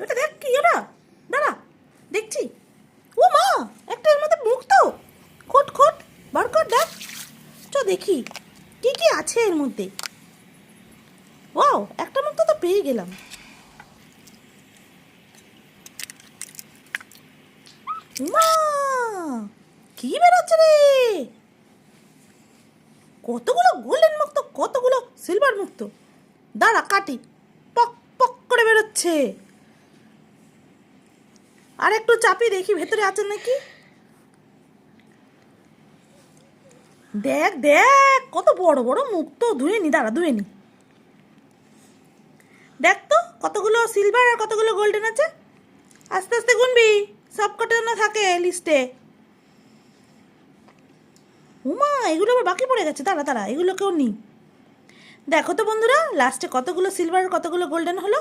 ওটা দেখ কি ওটা, দাঁড়া দেখছি। ও মা, একটা এর মধ্যে মুখ তো, খোট খোট বার কর দেখ, চ দেখি কি কি আছে এর মধ্যে। ওয়াও, একটা মুখ তো পেয়ে গেলাম। মা, কি বেরোচ্ছে রে? কতগুলো গোল্ডেন মুক্ত, কতগুলো সিলভার মুক্ত। দাঁড়া কাটি, পক পক করে বেরোচ্ছে। আর একটু চাপি দেখি ভেতরে আছে নাকি। দেখ দেখ কত বড় বড় মুক্ত, ধুয়ে নি, দাঁড়া ধুয়ে নি। দেখ তো কতগুলো সিলভার আর কতগুলো গোল্ডেন আছে। আস্তে আস্তে গুনবি, সব কটা না থাকে লিস্টে। উমা, এগুলো আবার বাকি পড়ে গেছে, দাঁড়া দাঁড়া এগুলোকেও নি। দেখো তো বন্ধুরা, লাস্টে কতগুলো সিলভার আর কতগুলো গোল্ডেন হলো।